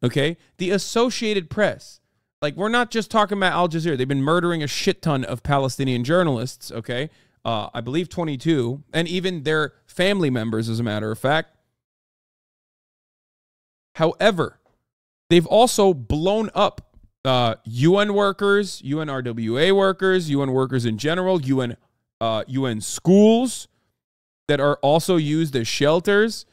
Okay? The Associated Press. Like, we're not just talking about Al Jazeera. They've been murdering a shit ton of Palestinian journalists, okay? I believe 22, and even their family members, as a matter of fact. However, they've also blown up UN workers, UNRWA workers, UN workers in general, UN schools that are also used as shelters.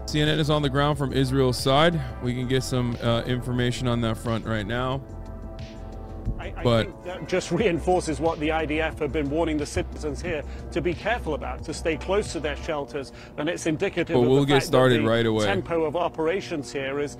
CNN is on the ground from Israel's side. We can get some information on that front right now. I think that just reinforces what the IDF have been warning the citizens here to be careful about, to stay close to their shelters, and it's indicative of the fact that the tempo of operations here is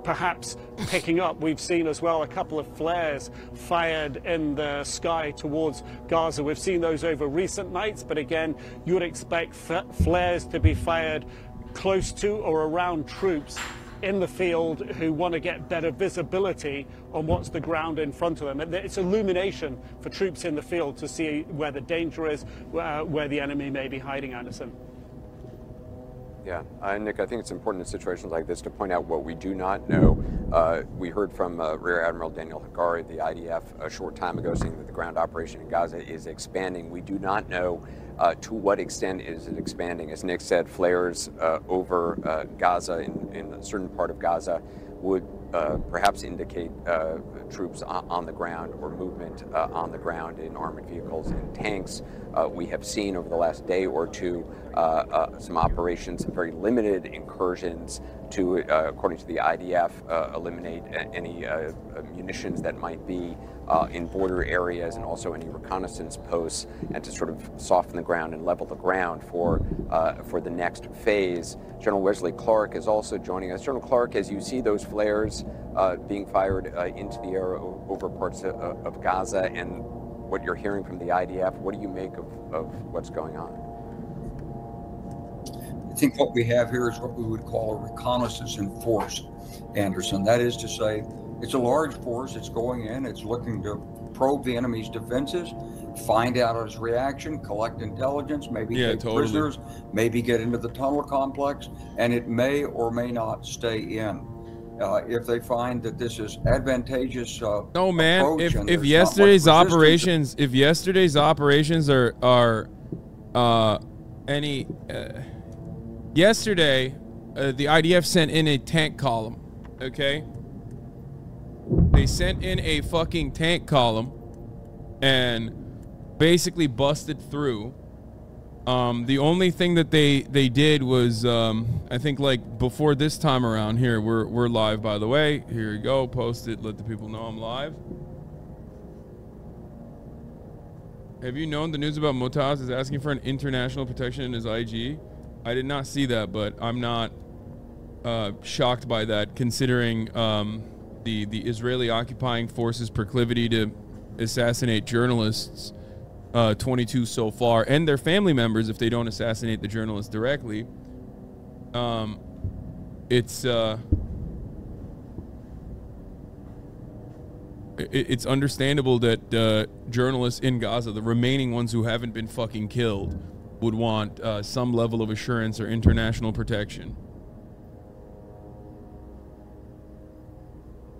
perhaps picking up. We've seen as well a couple of flares fired in the sky towards Gaza. We've seen those over recent nights, but again, you would expect flares to be fired close to or around troops in the field who want to get better visibility on what's the ground in front of them. It's illumination for troops in the field to see where the danger is, where the enemy may be hiding, Anderson. Yeah, Nick, I think it's important in situations like this to point out what we do not know. We heard from Rear Admiral Daniel Hagari, the IDF, a short time ago, saying that the ground operation in Gaza is expanding. We do not know to what extent is it expanding. As Nick said, flares over Gaza, in a certain part of Gaza, would perhaps indicate troops on the ground or movement on the ground in armored vehicles and tanks. We have seen over the last day or two some operations, some very limited incursions to, according to the IDF, eliminate any munitions that might be in border areas, and also any reconnaissance posts, and to sort of soften the ground and level the ground for the next phase. General Wesley Clark is also joining us. General Clark, as you see those flares being fired into the air over parts of Gaza and what you're hearing from the IDF, what do you make of what's going on? I think what we have here is what we would call a reconnaissance in force, Anderson. That is to say, it's a large force. It's going in. It's looking to probe the enemy's defenses, find out his reaction, collect intelligence, maybe take prisoners, maybe get into the tunnel complex, and it may or may not stay in. If they find that this is advantageous, no, man. If yesterday's operations, are any yesterday, the IDF sent in a tank column. Okay. They sent in a fucking tank column and basically busted through. The only thing that they did was, I think, like, before this time around here, we're live, by the way. Here you go. Post it. Let the people know I'm live. Have you known the news about Motaz is asking for an international protection in his IG? I did not see that, but I'm not shocked by that, considering the Israeli occupying forces' proclivity to assassinate journalists, 22 so far, and their family members if they don't assassinate the journalists directly. It's understandable that journalists in Gaza, the remaining ones who haven't been fucking killed, would want some level of assurance or international protection.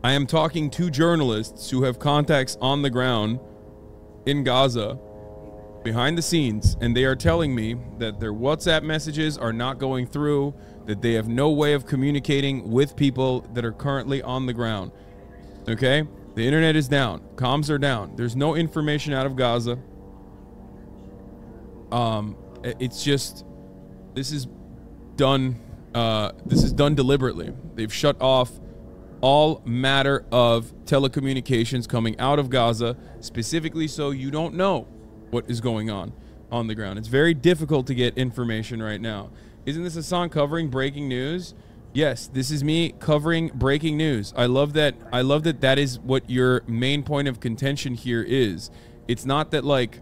I am talking to journalists who have contacts on the ground in Gaza, behind the scenes, and they are telling me that their WhatsApp messages are not going through, that they have no way of communicating with people that are currently on the ground. Okay? The internet is down. Comms are down. There's no information out of Gaza. It's just, this is done deliberately. They've shut off all matter of telecommunications coming out of Gaza, specifically so you don't know what is going on the ground. It's very difficult to get information right now. Isn't this Hasan covering breaking news? Yes, this is me covering breaking news. I love that that is what your main point of contention here is. It's not that like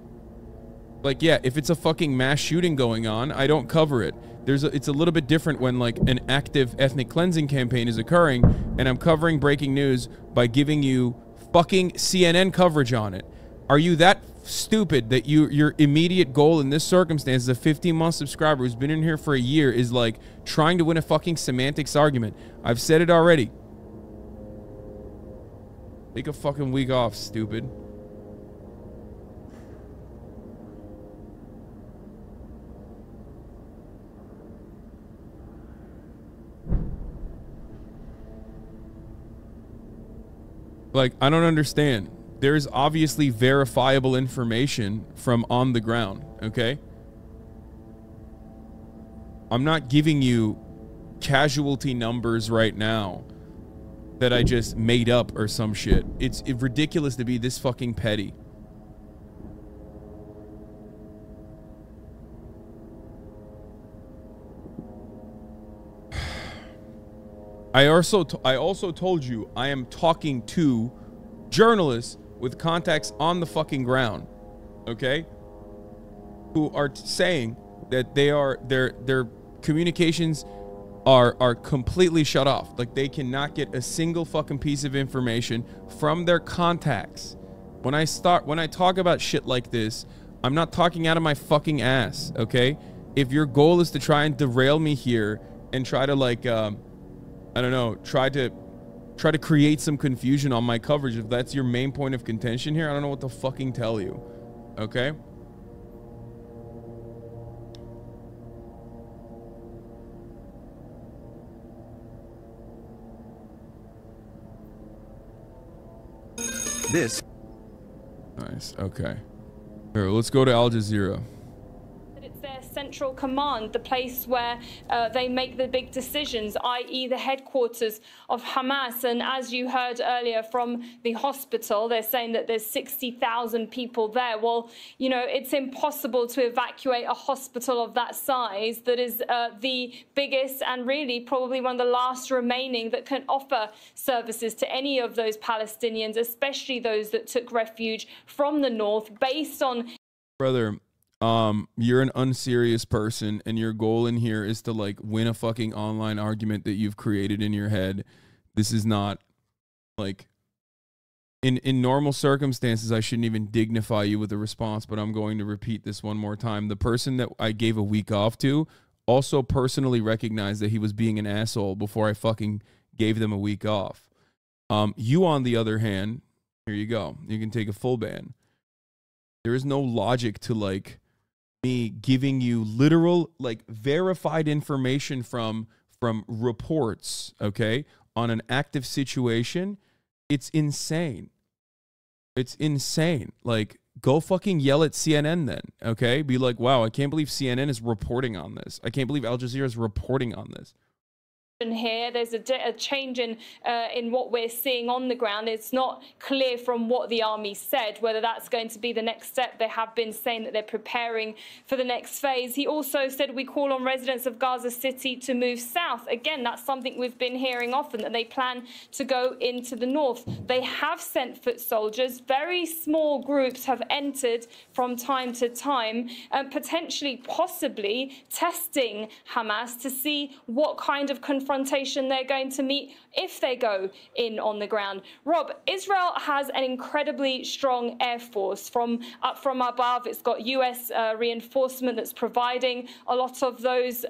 yeah, if it's a fucking mass shooting going on, I don't cover it. It's a little bit different when like an active ethnic cleansing campaign is occurring and I'm covering breaking news by giving you fucking CNN coverage on it. Are you that stupid that your immediate goal in this circumstance as a 15-month subscriber who's been in here for a year is like trying to win a fucking semantics argument. I've said it already. Take a fucking week off, stupid. Like, I don't understand. There's obviously verifiable information from on the ground, okay? I'm not giving you casualty numbers right now that I just made up or some shit. It's ridiculous to be this fucking petty. I also told you I am talking to journalists with contacts on the fucking ground, okay? Who are saying that their communications are completely shut off. Like, they cannot get a single fucking piece of information from their contacts. When I talk about shit like this, I'm not talking out of my fucking ass, okay? If your goal is to try and derail me here and try to like I don't know, try to create some confusion on my coverage, if that's your main point of contention here, I don't know what to fucking tell you. Okay? This. Nice. Okay. Here, let's go to Al Jazeera. It's their central command, the place where they make the big decisions, i.e. the headquarters of Hamas. And as you heard earlier from the hospital, they're saying that there's 60,000 people there. Well, you know, it's impossible to evacuate a hospital of that size that is the biggest and really probably one of the last remaining that can offer services to any of those Palestinians, especially those that took refuge from the north based on... Brother, you're an unserious person, and your goal in here is to like win a fucking online argument that you've created in your head. This is not like in normal circumstances, I shouldn't even dignify you with a response, but I'm going to repeat this one more time. The person that I gave a week off to also personally recognized that he was being an asshole before I fucking gave them a week off. You, on the other hand, here you go. You can take a full ban. There is no logic to like me giving you literal, like, verified information from reports, okay, on an active situation. It's insane. It's insane. Like, go fucking yell at CNN then, okay? Be like, wow, I can't believe CNN is reporting on this. I can't believe Al Jazeera is reporting on this. Here, there's a change in what we're seeing on the ground. It's not clear from what the army said whether that's going to be the next step. They have been saying that they're preparing for the next phase. He also said we call on residents of Gaza City to move south. Again, that's something we've been hearing often, that they plan to go into the north. They have sent foot soldiers. Very small groups have entered from time to time, potentially, possibly testing Hamas to see what kind of confrontation they're going to meet if they go in on the ground. Rob, Israel has an incredibly strong air force. From above, it's got US reinforcement that's providing a lot of those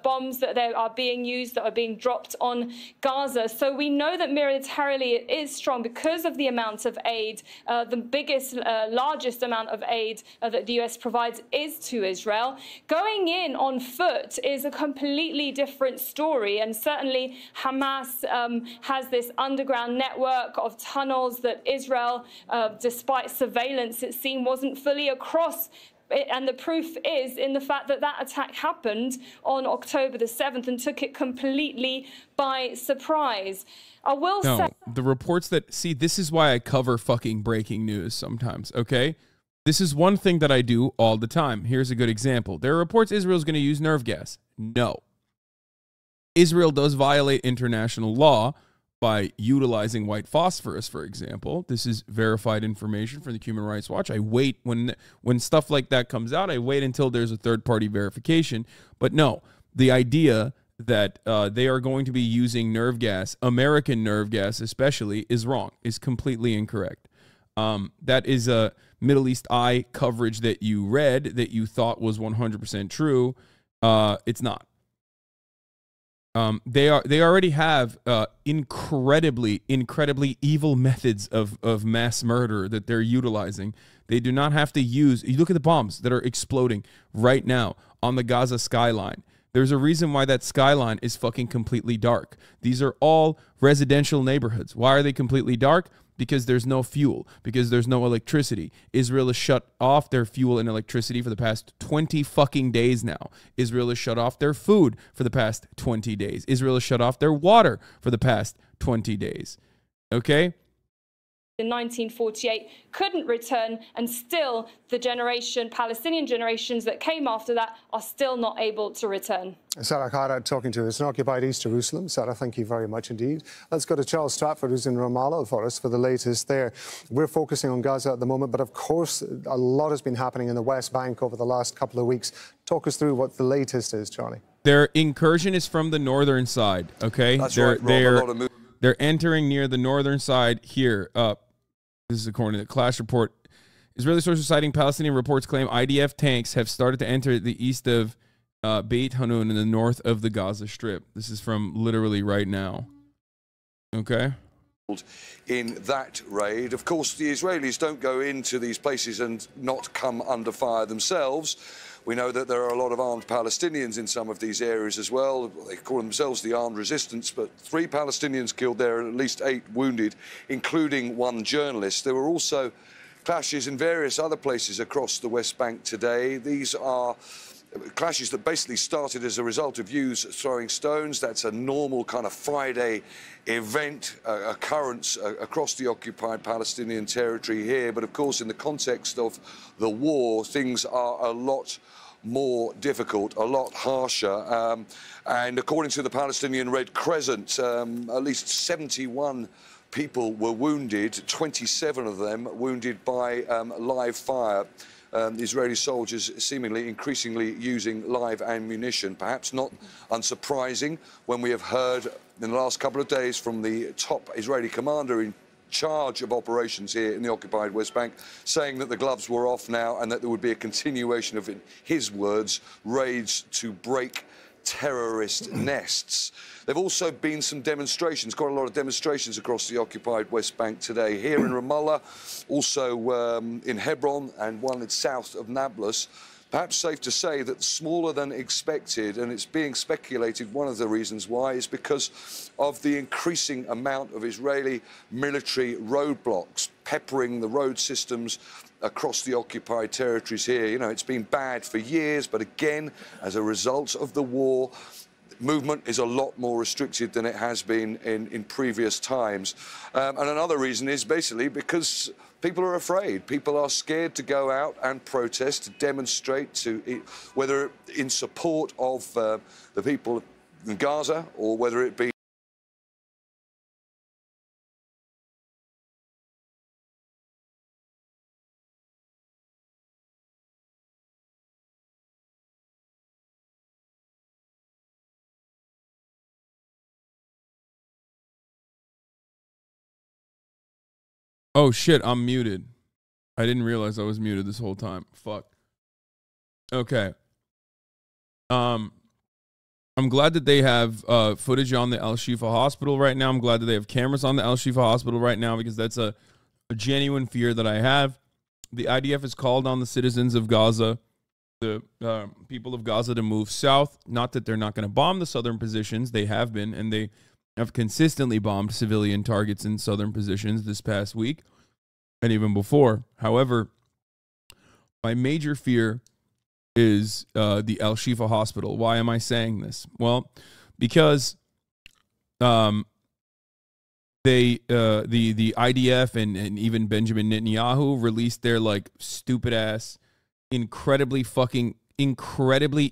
bombs that are being used, that are being dropped on Gaza. So we know that militarily it is strong because of the amount of aid. The biggest, largest amount of aid that the US provides is to Israel. Going in on foot is a completely different story, and certainly Hamas has this underground network of tunnels that Israel, despite surveillance, it seemed wasn't fully across. And the proof is in the fact that that attack happened on October the 7th and took it completely by surprise. I will say... the reports that... See, this is why I cover fucking breaking news sometimes, okay? This is one thing that I do all the time. Here's a good example. There are reports Israel's going to use nerve gas. No. Israel does violate international law by utilizing white phosphorus, for example. This is verified information from the Human Rights Watch. I wait when stuff like that comes out. I wait until there's a third-party verification. But no, the idea that they are going to be using nerve gas, American nerve gas especially, is wrong, is completely incorrect. That is Middle East Eye coverage that you read that you thought was 100% true. It's not. They already have incredibly evil methods of mass murder that they're utilizing. They do not have to use. You look at the bombs that are exploding right now on the Gaza skyline. There's a reason why that skyline is fucking completely dark. These are all residential neighborhoods. Why are they completely dark? Because there's no fuel, because there's no electricity. Israel has shut off their fuel and electricity for the past 20 fucking days now. Israel has shut off their food for the past 20 days. Israel has shut off their water for the past 20 days. Okay? In 1948 couldn't return, and still the Palestinian generations that came after that are still not able to return. Sarah Khara talking to us in occupied East Jerusalem. Sarah, thank you very much indeed. Let's go to Charles Stratford, who's in Ramallah for us for the latest there. We're focusing on Gaza at the moment, but of course a lot has been happening in the West Bank over the last couple of weeks. Talk us through what the latest is, Charlie. Their incursion is from the northern side, okay? That's right, Rob. They're entering near the northern side here. This is according to the Clash report. Israeli sources citing Palestinian reports claim IDF tanks have started to enter the east of Beit Hanun in the north of the Gaza Strip. This is from literally right now. Okay. In that raid, of course, the Israelis don't go into these places and not come under fire themselves. We know that there are a lot of armed Palestinians in some of these areas as well. They call themselves the armed resistance, but 3 Palestinians killed there and at least 8 wounded, including 1 journalist. There were also clashes in various other places across the West Bank today. These are clashes that basically started as a result of youths throwing stones. That's a normal kind of Friday event, occurrence across the occupied Palestinian territory here. But of course, in the context of the war, things are a lot more difficult, a lot harsher. And according to the Palestinian Red Crescent, at least 71 people were wounded, 27 of them wounded by live fire. Israeli soldiers seemingly increasingly using live ammunition. Perhaps not unsurprising when we have heard in the last couple of days from the top Israeli commander in charge of operations here in the occupied West Bank, saying that the gloves were off now and that there would be a continuation of, in his words, raids to break terrorist nests. There have also been some demonstrations, quite a lot of demonstrations across the occupied West Bank today. Here in Ramallah, also in Hebron, and one that's south of Nablus. Perhaps safe to say that smaller than expected, and it's being speculated one of the reasons why is because of the increasing amount of Israeli military roadblocks peppering the road systems across the occupied territories here. You know, it's been bad for years, but again, as a result of the war, movement is a lot more restricted than it has been in previous times. And another reason is basically because people are afraid. People are scared to go out and protest, to demonstrate, whether in support of the people in Gaza or whether it be Oh shit, I'm muted. I didn't realize I was muted this whole time. Fuck. Okay. I'm glad that they have footage on the Al Shifa hospital right now. I'm glad that they have cameras on the Al Shifa hospital right now because that's a genuine fear that I have. The IDF has called on the citizens of Gaza, the people of Gaza, to move south. Not that they're not going to bomb the southern positions. They have been, and they have consistently bombed civilian targets in southern positions this past week and even before. However, my major fear is the Al Shifa hospital. Why am I saying this? Well, because the IDF and even Benjamin Netanyahu released their like stupid ass, incredibly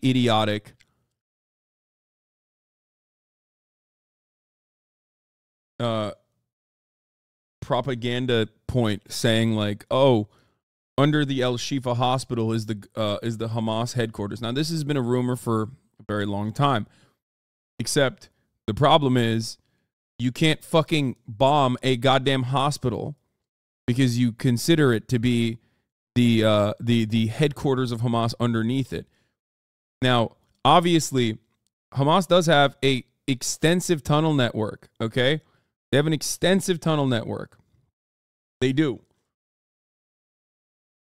idiotic propaganda point saying like, oh, under the Al Shifa hospital is the Hamas headquarters. Now, this has been a rumor for a very long time, except the problem is you can't fucking bomb a goddamn hospital because you consider it to be the headquarters of Hamas underneath it. Now, obviously, Hamas does have a extensive tunnel network, okay? They have an extensive tunnel network. They do.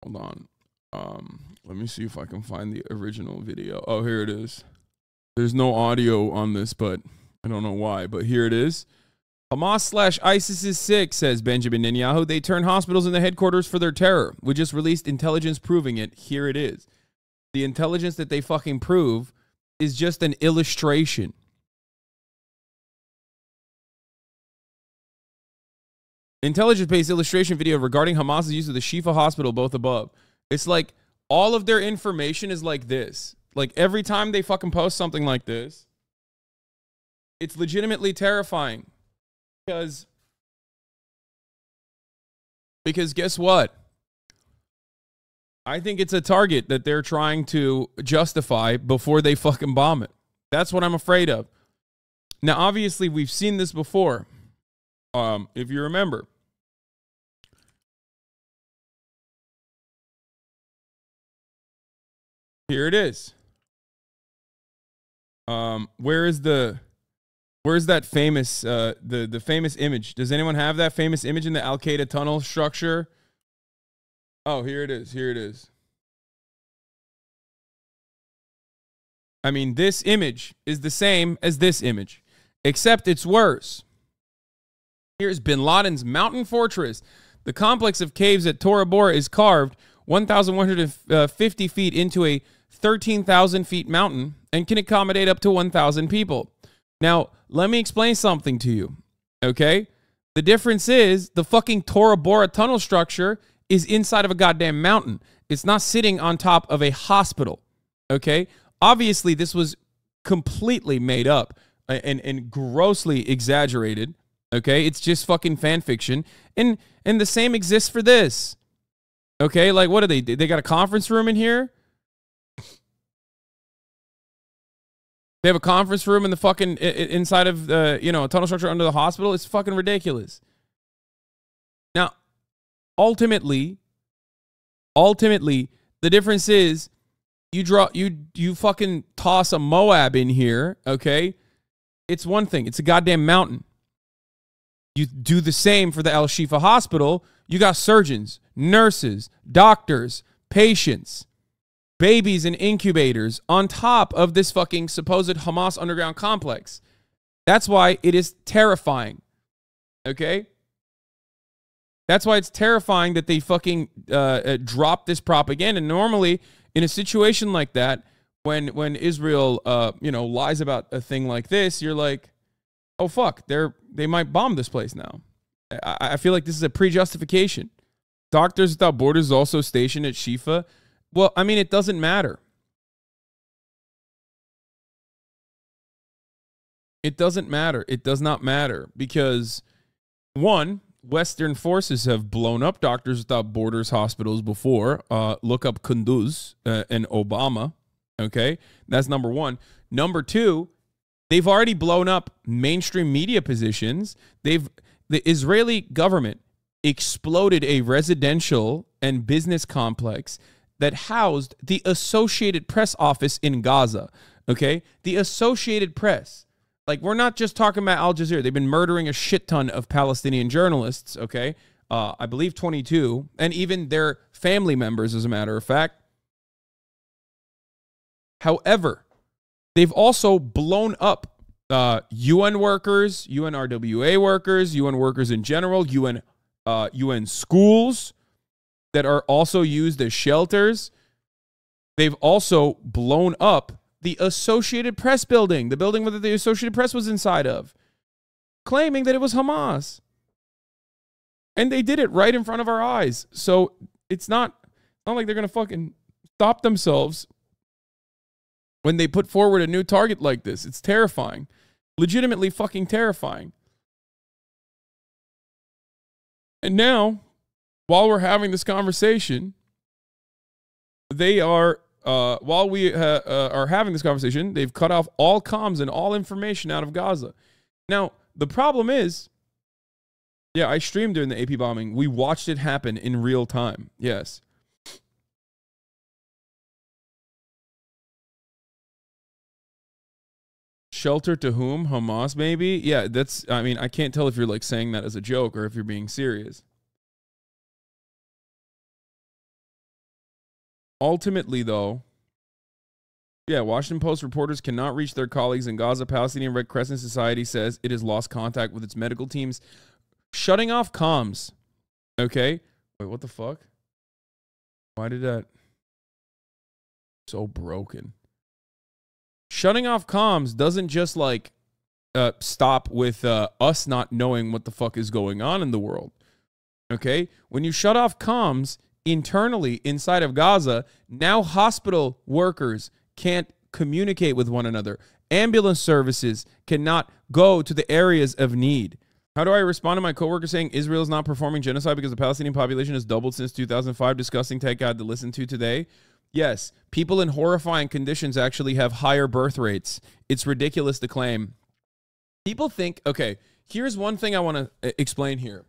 Hold on. Let me see if I can find the original video. Oh, here it is. There's no audio on this, but I don't know why, but here it is. Hamas/ISIS is sick, says Benjamin Netanyahu. They turn hospitals into headquarters for their terror. We just released intelligence proving it. Here it is. The intelligence that they fucking prove is just an illustration. Intelligence-based illustration video regarding Hamas's use of the Shifa hospital, both above. It's like all of their information is like this. Like every time they fucking post something like this, it's legitimately terrifying. Because guess what? I think it's a target that they're trying to justify before they fucking bomb it. That's what I'm afraid of. Now, obviously, we've seen this before. If you remember. Here it is. Where's that famous the famous image? Does anyone have that famous image in the Al-Qaeda tunnel structure? Oh, here it is. Here it is. I mean, this image is the same as this image, except it's worse. Here's bin Laden's mountain fortress. The complex of caves at Tora Bora is carved 1,150 feet into a 13,000 feet mountain and can accommodate up to 1,000 people. Now, let me explain something to you, okay? The difference is the fucking Tora Bora tunnel structure is inside of a goddamn mountain. It's not sitting on top of a hospital, okay? Obviously, this was completely made up and grossly exaggerated, okay? It's just fucking fan fiction. And the same exists for this, okay? Like, what are they? They got a conference room in here? They have a conference room in the fucking inside of the, a tunnel structure under the hospital. It's fucking ridiculous. Now, ultimately, the difference is you fucking toss a Moab in here, okay? It's one thing. It's a goddamn mountain. You do the same for the Al-Shifa hospital. You got surgeons, nurses, doctors, patients, babies and incubators on top of this fucking supposed Hamas underground complex. That's why it is terrifying. Okay? That's why it's terrifying that they fucking drop this propaganda. Normally, in a situation like that, when Israel lies about a thing like this, you're like, oh fuck, they might bomb this place now. I feel like this is a pre-justification. Doctors Without Borders is also stationed at Shifa. Well, I mean, it doesn't matter. It doesn't matter. It does not matter because, one, Western forces have blown up Doctors Without Borders hospitals before. Look up Kunduz and Obama. Okay, that's number one. Number two, they've already blown up mainstream media positions. The Israeli government exploded a residential and business complex that housed the Associated Press office in Gaza, okay? The Associated Press. Like, we're not just talking about Al Jazeera. They've been murdering a shit ton of Palestinian journalists, okay? I believe 22, and even their family members, as a matter of fact. However, they've also blown up UN workers, UNRWA workers, UN workers in general, UN schools that are also used as shelters. They've also blown up the Associated Press building, the building that the Associated Press was inside of, claiming that it was Hamas. And they did it right in front of our eyes. So it's not like they're going to fucking stop themselves when they put forward a new target like this. It's terrifying. Legitimately fucking terrifying. And now, while we're having this conversation, they are, while we are having this conversation, they've cut off all comms and all information out of Gaza. Now, the problem is, yeah, I streamed during the AP bombing. We watched it happen in real time. Yes. Shelter to whom? Hamas, maybe? Yeah, that's, I mean, I can't tell if you're like saying that as a joke or if you're being serious. Ultimately, though, yeah, Washington Post reporters cannot reach their colleagues in Gaza. Palestinian Red Crescent Society says it has lost contact with its medical teams. Shutting off comms. Okay. Wait, what the fuck? Why did that? So broken. Shutting off comms doesn't just like stop with us not knowing what the fuck is going on in the world. Okay. When you shut off comms internally inside of Gaza, now hospital workers can't communicate with one another. Ambulance services cannot go to the areas of need. How do I respond to my coworker saying Israel is not performing genocide because the Palestinian population has doubled since 2005? Disgusting take I had to listen to today. Yes, people in horrifying conditions actually have higher birth rates. It's ridiculous to claim. People think, okay, here's one thing I want to explain here.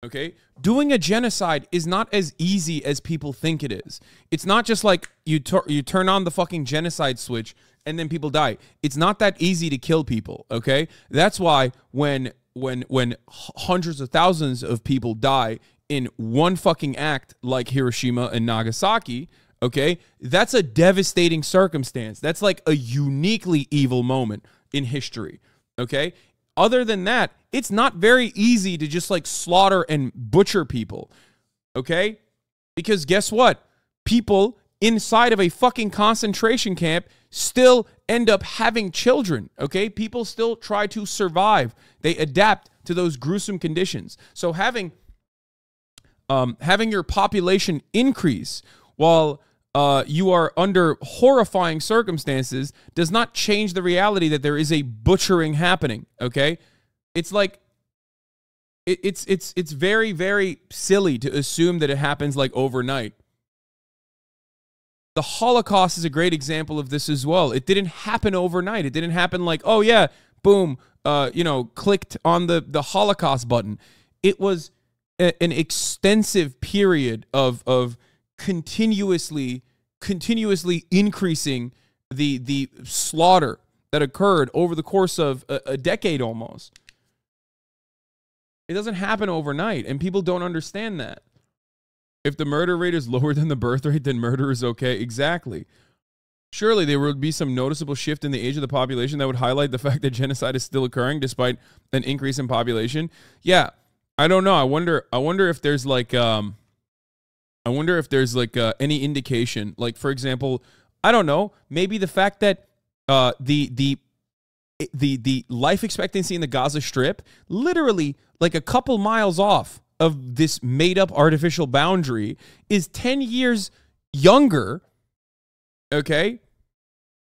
Okay, doing a genocide is not as easy as people think it is. It's not just like you turn on the fucking genocide switch and then people die. It's not that easy to kill people. Okay, that's why when hundreds of thousands of people die in one fucking act like Hiroshima and Nagasaki, okay, that's a devastating circumstance. That's like a uniquely evil moment in history. Okay. Other than that, it's not very easy to just like slaughter and butcher people, okay? Because guess what? People inside of a fucking concentration camp still end up having children, okay? People still try to survive. They adapt to those gruesome conditions. So having your population increase while you are under horrifying circumstances does not change the reality that there is a butchering happening, okay? It's like, it's very, very silly to assume that it happens like overnight. The Holocaust is a great example of this as well. It didn't happen overnight. It didn't happen like, oh yeah, boom, clicked on the Holocaust button. It was an extensive period of continuously increasing the slaughter that occurred over the course of a decade almost. It doesn't happen overnight, and people don't understand that. If the murder rate is lower than the birth rate, then murder is okay. Exactly. Surely there would be some noticeable shift in the age of the population that would highlight the fact that genocide is still occurring despite an increase in population. Yeah, I don't know. I wonder if there's like any indication, like for example, I don't know, maybe the fact that the life expectancy in the Gaza Strip, literally like a couple miles off of this made-up artificial boundary, is 10 years younger, okay,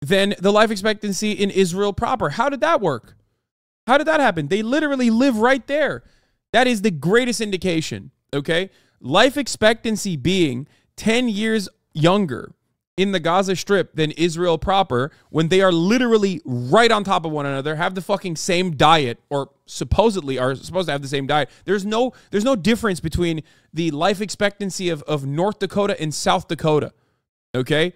than the life expectancy in Israel proper. How did that work? How did that happen? They literally live right there. That is the greatest indication, okay? Life expectancy being 10 years younger in the Gaza Strip than Israel proper, when they are literally right on top of one another, have the fucking same diet, or supposedly are supposed to have the same diet. There's no difference between the life expectancy of North Dakota and South Dakota, okay?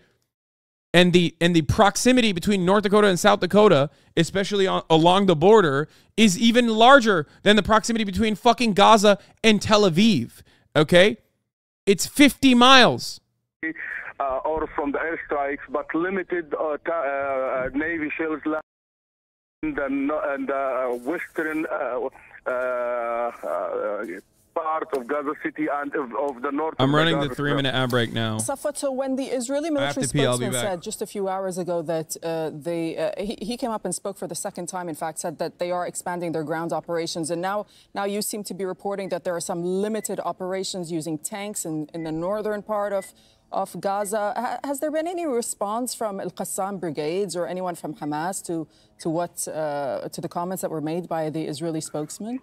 And the proximity between North Dakota and South Dakota, especially along the border, is even larger than the proximity between fucking Gaza and Tel Aviv, okay? It's 50 miles. Or from the airstrikes, but limited Navy shells and western part of Gaza City and of the north. I'm running the 3-minute ad break now. Safwat, so when the Israeli military spokesman said just a few hours ago that he came up and spoke for the second time, in fact, said that they are expanding their ground operations, and now you seem to be reporting that there are some limited operations using tanks in the northern part of Gaza. Has there been any response from Al-Qassam brigades or anyone from Hamas to the comments that were made by the Israeli spokesman?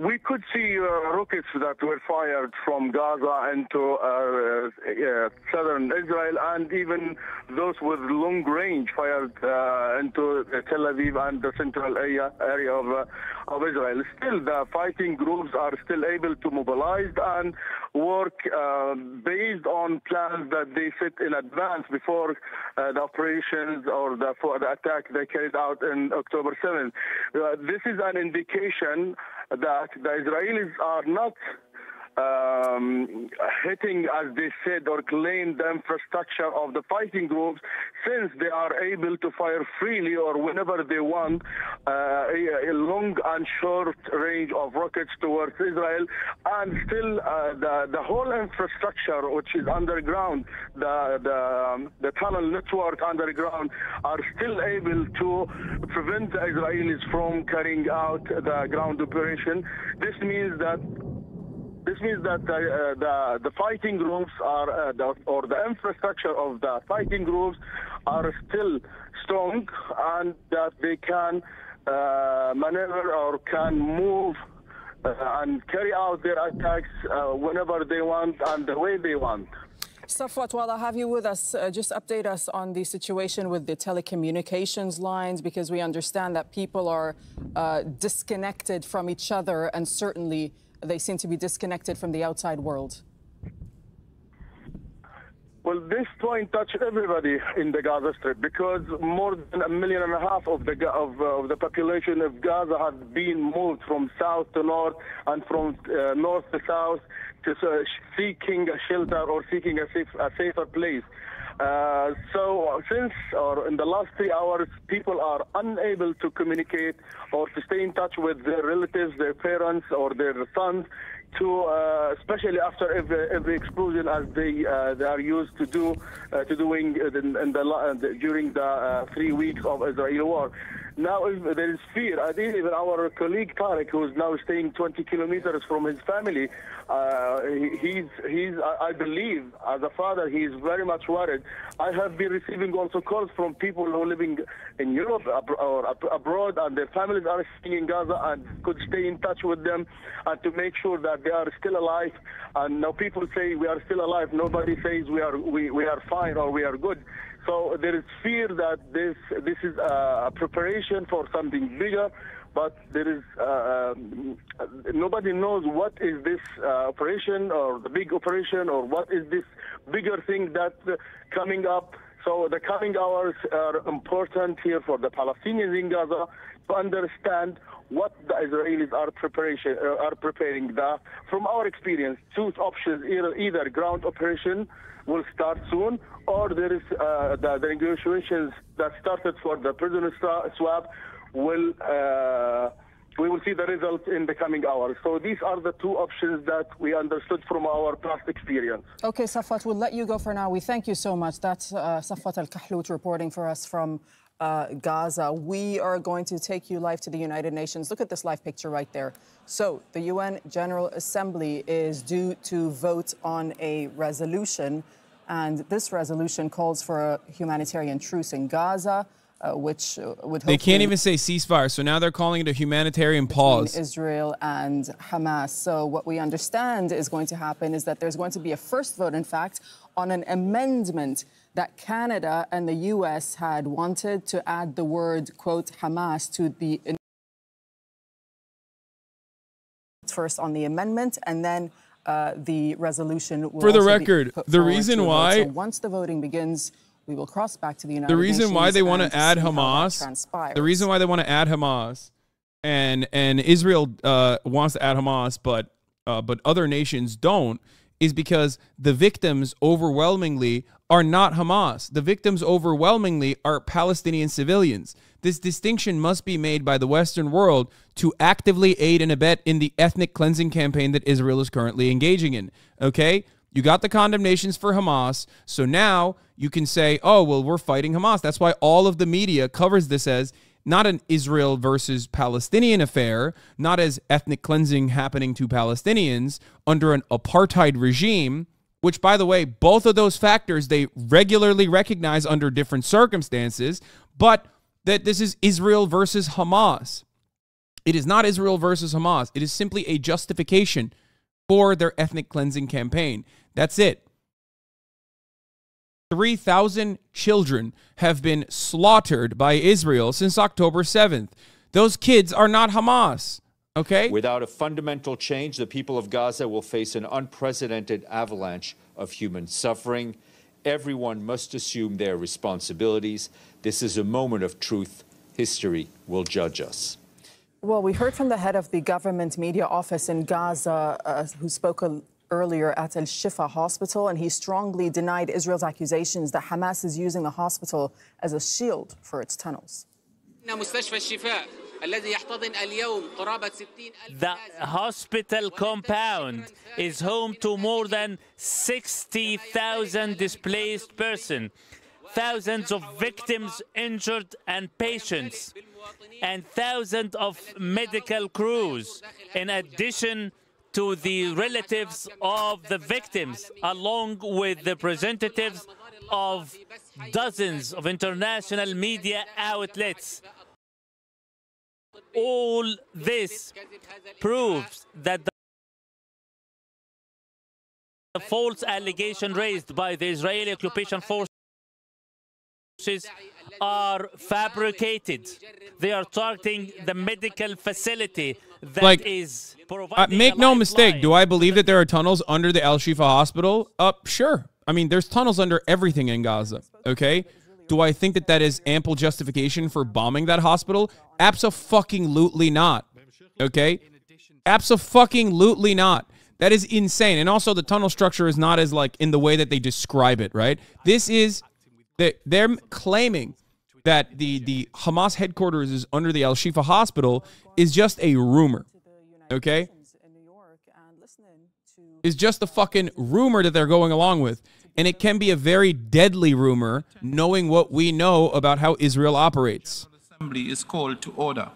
We could see rockets that were fired from Gaza into southern Israel, and even those with long range fired into Tel Aviv and the central area of Israel. Still, the fighting groups are still able to mobilize, and work based on plans that they set in advance before the operations or the attack they carried out in October 7th. This is an indication that the Israelis are not hitting, as they said or claimed, the infrastructure of the fighting groups, since they are able to fire freely or whenever they want a long and short range of rockets towards Israel, and still the whole infrastructure which is underground, the tunnel network underground, are still able to prevent the Israelis from carrying out the ground operation. This means that the fighting groups are, or the infrastructure of the fighting groups are still strong, and that they can maneuver or can move and carry out their attacks whenever they want and the way they want. Safwat, while I have you with us, just update us on the situation with the telecommunications lines, because we understand that people are disconnected from each other, and certainly they seem to be disconnected from the outside world. Well, this point touched everybody in the Gaza Strip, because more than 1.5 million of the population of Gaza have been moved from south to north and from north to south to seeking a shelter or seeking a safer place. So in the last 3 hours, people are unable to communicate or to stay in touch with their relatives, their parents, or their sons, especially after every explosion, as they are used to doing during the 3 weeks of Israeli war. Now there is fear. I think even our colleague Tarek, who is now staying 20 kilometers from his family, I believe, as a father, he is very much worried. I have been receiving also calls from people who are living in Europe or abroad, and their families are staying in Gaza, and could stay in touch with them and to make sure that they are still alive. And now people say we are still alive. Nobody says we are fine or we are good. So there is fear that this is a preparation for something bigger, but there is nobody knows what is this operation, or the big operation, or what is this bigger thing that's coming up. So the coming hours are important here for the Palestinians in Gaza to understand what the Israelis are preparing. From our experience, two options: either ground operation will start soon, or there is the negotiations that started for the prisoner swap we will see the results in the coming hours. So these are the two options that we understood from our past experience. Okay, Safwat, we'll let you go for now. We thank you so much. That's Safwat Al-Kahlout reporting for us from Gaza. We are going to take you live to the United Nations. Look at this live picture right there. So the UN General Assembly is due to vote on a resolution, and this resolution calls for a humanitarian truce in Gaza, which would They can't even say ceasefire, so now they're calling it a humanitarian pause. Israel and Hamas. So what we understand is going to happen is that there's going to be a first vote, in fact, on an amendment that Canada and the U.S. had wanted to add the word, quote, Hamas to the first on the amendment, and then the resolution will For the record, the reason why... So once the voting begins, we will cross back to the United Nations. The reason why they want to add Hamas, the reason why they want to add Hamas, and Israel wants to add Hamas, but other nations don't, is because the victims overwhelmingly are not Hamas. The victims overwhelmingly are Palestinian civilians. This distinction must be made by the Western world to actively aid and abet in the ethnic cleansing campaign that Israel is currently engaging in. Okay? You got the condemnations for Hamas, so now you can say, oh, well, we're fighting Hamas. That's why all of the media covers this as not an Israel versus Palestinian affair, not as ethnic cleansing happening to Palestinians under an apartheid regime, which, by the way, both of those factors they regularly recognize under different circumstances, but that this is Israel versus Hamas. It is not Israel versus Hamas. It is simply a justification for their ethnic cleansing campaign. That's it. 3,000 children have been slaughtered by Israel since October 7th. Those kids are not Hamas. Okay? Without a fundamental change, the people of Gaza will face an unprecedented avalanche of human suffering. Everyone must assume their responsibilities. This is a moment of truth. History will judge us. Well, we heard from the head of the government media office in Gaza, who spoke earlier at Al-Shifa hospital, and he strongly denied Israel's accusations that Hamas is using the hospital as a shield for its tunnels. The hospital compound is home to more than 60,000 displaced persons, thousands of victims, injured and patients, and thousands of medical crews, in addition to the relatives of the victims, along with the representatives of dozens of international media outlets. All this proves that the false allegation raised by the Israeli occupation forces are fabricated. They are targeting the medical facility that is providing make no mistake, do I believe that there are tunnels under the Al-Shifa hospital? Sure. I mean, there's tunnels under everything in Gaza, okay? Do I think that that is ample justification for bombing that hospital? Abso-fucking-lutely not, okay? Abso-fucking-lutely not. That is insane. And also, the tunnel structure is not as, like, in the way that they describe it, right? This is, they're claiming that the Hamas headquarters is under the Al-Shifa hospital is just a rumor, okay? It's just a fucking rumor that they're going along with. And it can be a very deadly rumor, knowing what we know about how Israel operates. The Assembly is called to order.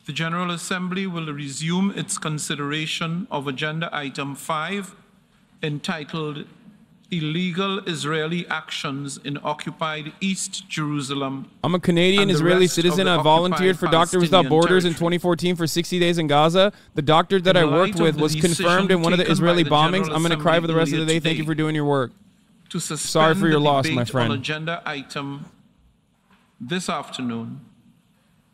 The General Assembly will resume its consideration of Agenda Item 5, entitled Illegal Israeli Actions in Occupied East Jerusalem. I'm a Canadian Israeli citizen. I volunteered for Doctors Without Borders in 2014 for 60 days in Gaza. The doctor that I worked with was confirmed in one of the Israeli bombings. I'm going to cry for the rest of the day. Thank you for doing your work. Sorry for your loss, my friend. On agenda item this afternoon,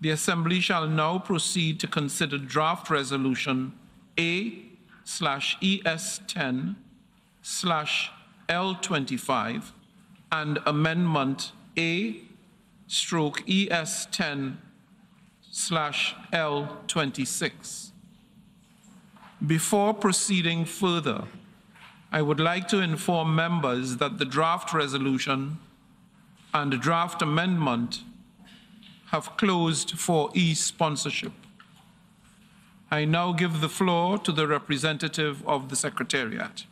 the Assembly shall now proceed to consider draft resolution A/ES10/L25 and amendment A/ES10/L26. Before proceeding further, I would like to inform members that the draft resolution and the draft amendment have closed for e-sponsorship. I now give the floor to the representative of the Secretariat.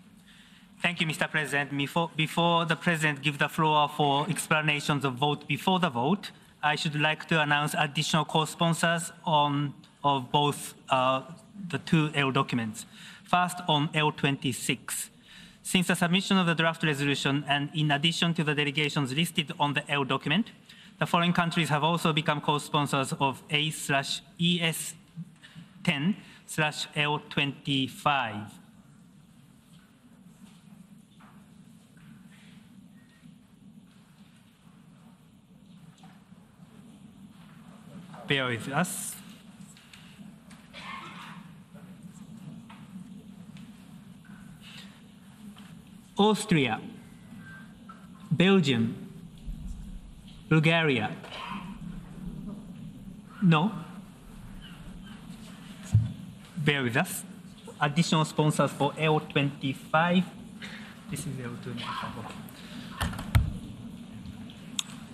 Thank you, Mr. President. Before the President gives the floor for explanations of vote before the vote, I should like to announce additional co-sponsors of both the two L documents. First, on L26. Since the submission of the draft resolution and in addition to the delegations listed on the L document, the foreign countries have also become co-sponsors of A/ES10/L25. Bear with us. Austria, Belgium, Bulgaria. No. Bear with us. Additional sponsors for L25. This is L25.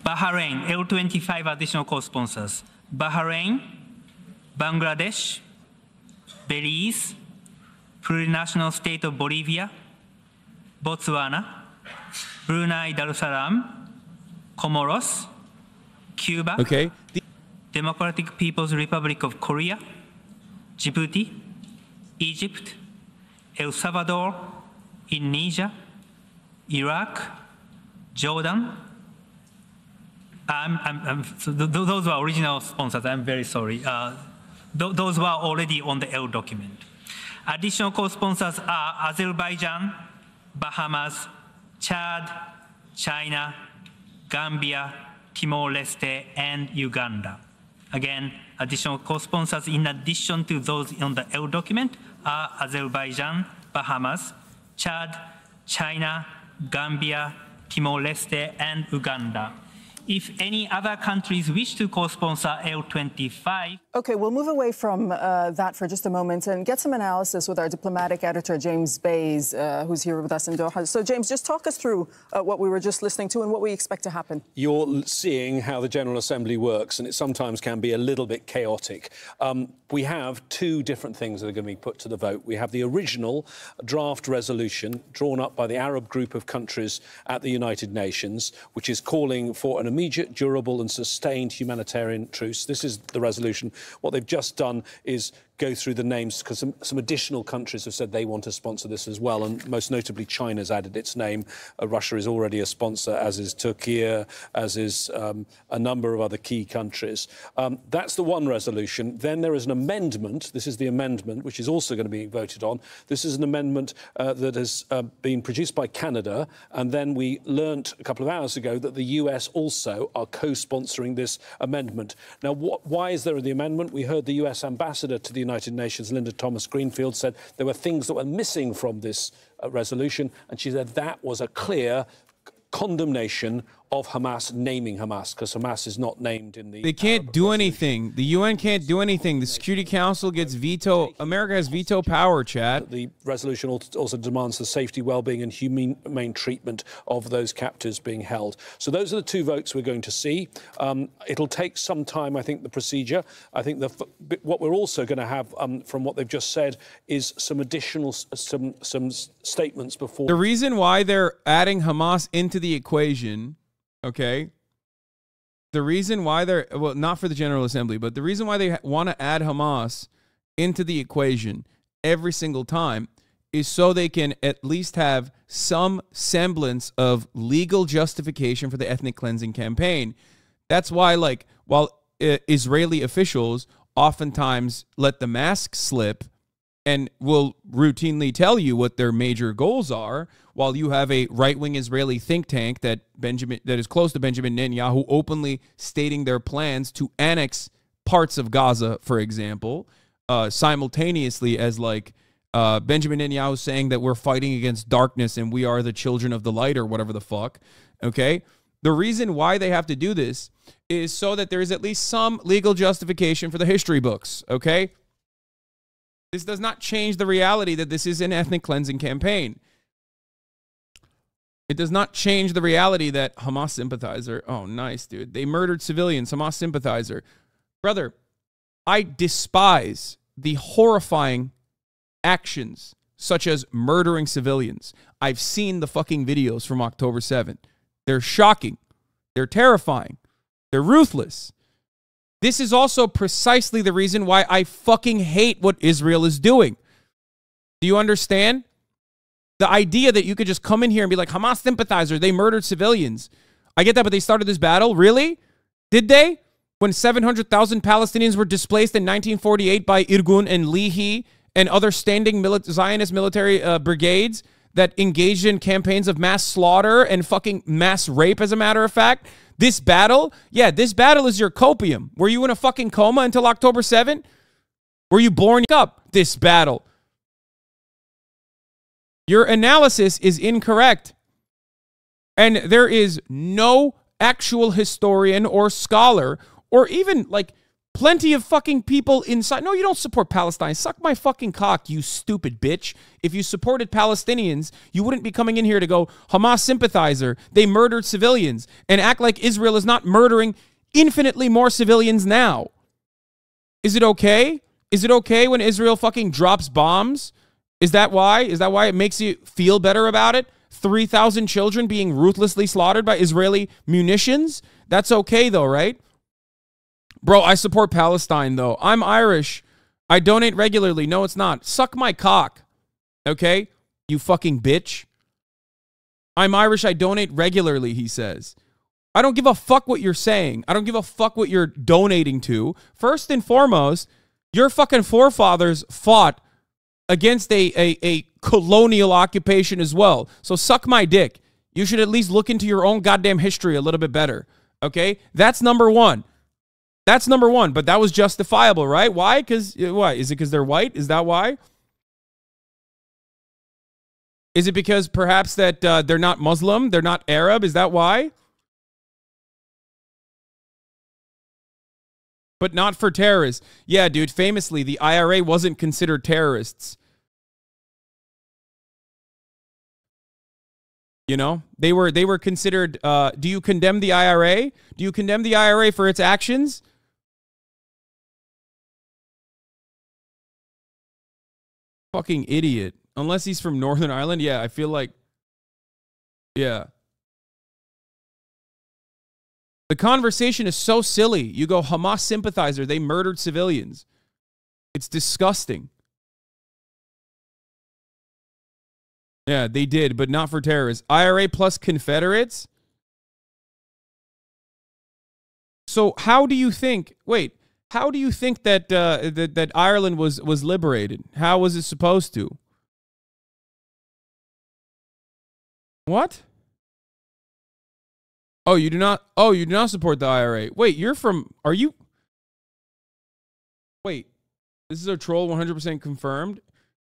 Bahrain, L25 additional co-sponsors. Bahrain, Bangladesh, Belize, plurinational state of Bolivia, Botswana, Brunei Darussalam, Comoros, Cuba, Democratic People's Republic of Korea, Djibouti, Egypt, El Salvador, Indonesia, Iraq, Jordan. So those were original sponsors. I'm very sorry. Those were already on the L document. Additional co-sponsors are Azerbaijan, Bahamas, Chad, China, Gambia, Timor-Leste, and Uganda. Again, additional co-sponsors in addition to those on the L document are Azerbaijan, Bahamas, Chad, China, Gambia, Timor-Leste, and Uganda. If any other countries wish to co-sponsor L25... Okay, we'll move away from that for just a moment and get some analysis with our diplomatic editor, James Bays, who's here with us in Doha. So, James, just talk us through what we were just listening to and what we expect to happen. You're seeing how the General Assembly works, and it sometimes can be a little bit chaotic. We have two different things that are going to be put to the vote. We have the original draft resolution drawn up by the Arab group of countries at the United Nations, which is calling for an immediate, durable and sustained humanitarian truce. This is the resolution. What they've just done is go through the names, because some additional countries have said they want to sponsor this as well, and most notably China's added its name. Russia is already a sponsor, as is Turkey, as is a number of other key countries. That's the one resolution. Then there is an amendment. This is the amendment, which is also going to be voted on. This is an amendment that has been produced by Canada, and then we learnt a couple of hours ago that the US also are co-sponsoring this amendment. Now, why is there the amendment? We heard the US ambassador to the United Nations, Linda Thomas-Greenfield, said there were things that were missing from this resolution, and she said that was a clear condemnation of Hamas, naming Hamas, because Hamas is not named in the... They can't do anything. The UN can't do anything. The Security Council gets veto. America has veto power, Chad. The resolution also demands the safety, well-being and humane treatment of those captives being held. So those are the two votes we're going to see. It'll take some time, I think, the procedure. I think what we're also going to have, from what they've just said, is some additional some statements before... The reason why they're adding Hamas into the equation... Okay, the reason why they're, well, not for the General Assembly, but the reason why they want to add Hamas into the equation every single time is so they can at least have some semblance of legal justification for the ethnic cleansing campaign. That's why, like, while Israeli officials oftentimes let the mask slip and will routinely tell you what their major goals are, while you have a right-wing Israeli think tank that is close to Benjamin Netanyahu openly stating their plans to annex parts of Gaza, for example, simultaneously as like Benjamin Netanyahu saying that we're fighting against darkness and we are the children of the light or whatever the fuck, okay? The reason why they have to do this is so that there is at least some legal justification for the history books, okay? This does not change the reality that this is an ethnic cleansing campaign. It does not change the reality that Hamas sympathizer, oh, nice, dude. They murdered civilians, Hamas sympathizer. Brother, I despise the horrifying actions such as murdering civilians. I've seen the fucking videos from October 7th. They're shocking. They're terrifying. They're ruthless. This is also precisely the reason why I fucking hate what Israel is doing. Do you understand? The idea that you could just come in here and be like, Hamas sympathizer, they murdered civilians. I get that, but they started this battle? Really? Did they? When 700,000 Palestinians were displaced in 1948 by Irgun and Lehi and other standing Zionist military brigades that engaged in campaigns of mass slaughter and fucking mass rape, as a matter of fact? This battle? Yeah, this battle is your copium. Were you in a fucking coma until October 7th? Were you born up this battle? Your analysis is incorrect. And there is no actual historian or scholar or even like plenty of fucking people inside. No, you don't support Palestine. Suck my fucking cock, you stupid bitch. If you supported Palestinians, you wouldn't be coming in here to go, Hamas sympathizer, they murdered civilians, and act like Israel is not murdering infinitely more civilians now. Is it okay? Is it okay when Israel fucking drops bombs? Is that why? Is that why it makes you feel better about it? 3,000 children being ruthlessly slaughtered by Israeli munitions? That's okay though, right? Bro, I support Palestine, though. I'm Irish. I donate regularly. No, it's not. Suck my cock. Okay? You fucking bitch. I'm Irish. I donate regularly, he says. I don't give a fuck what you're saying. I don't give a fuck what you're donating to. First and foremost, your fucking forefathers fought against a colonial occupation as well. So suck my dick. You should at least look into your own goddamn history a little bit better. Okay? That's number one. That's number one. But that was justifiable, right? Why? Because, why? Is it because they're white? Is that why? Is it because perhaps that they're not Muslim? They're not Arab? Is that why? But not for terrorists. Yeah, dude, famously, the IRA wasn't considered terrorists. You know, they were considered, do you condemn the IRA? Do you condemn the IRA for its actions? Fucking idiot. Unless he's from Northern Ireland. Yeah, I feel like, yeah. The conversation is so silly. You go, Hamas sympathizer, they murdered civilians. It's disgusting. Yeah, they did, but not for terrorists. IRA plus Confederates? So how do you think, wait, how do you think that that Ireland was liberated? How was it supposed to? What? Oh, you do not support the IRA. Wait, you're from, are you? Wait, this is a troll 100% confirmed.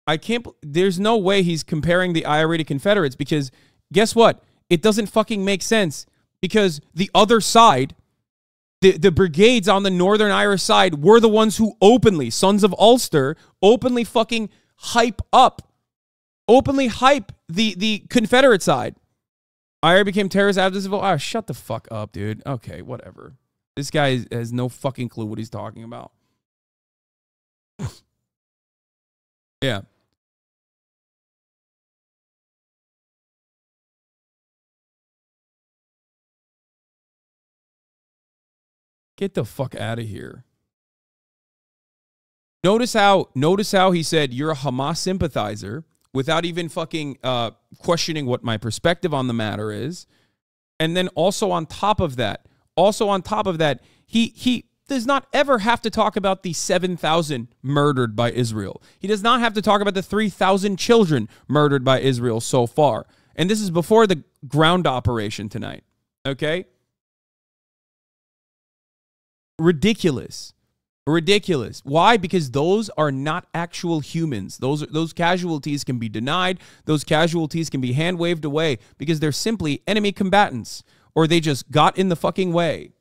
I can't, there's no way he's comparing the IRA to Confederates because guess what? It doesn't fucking make sense because the other side, the brigades on the Northern Irish side were the ones who openly, Sons of Ulster, openly fucking hype the Confederate side. IRA became terrorists after this vote. Ah, shut the fuck up, dude. Okay, whatever. This guy has no fucking clue what he's talking about. Yeah. Get the fuck out of here. Notice how he said you're a Hamas sympathizer without even fucking questioning what my perspective on the matter is. And then also on top of that, he does not ever have to talk about the 7,000 murdered by Israel. He does not have to talk about the 3,000 children murdered by Israel so far. And this is before the ground operation tonight. Okay? Ridiculous. Ridiculous. Why? Because those are not actual humans. Those casualties can be denied. Those casualties can be hand waved away because they're simply enemy combatants or they just got in the fucking way.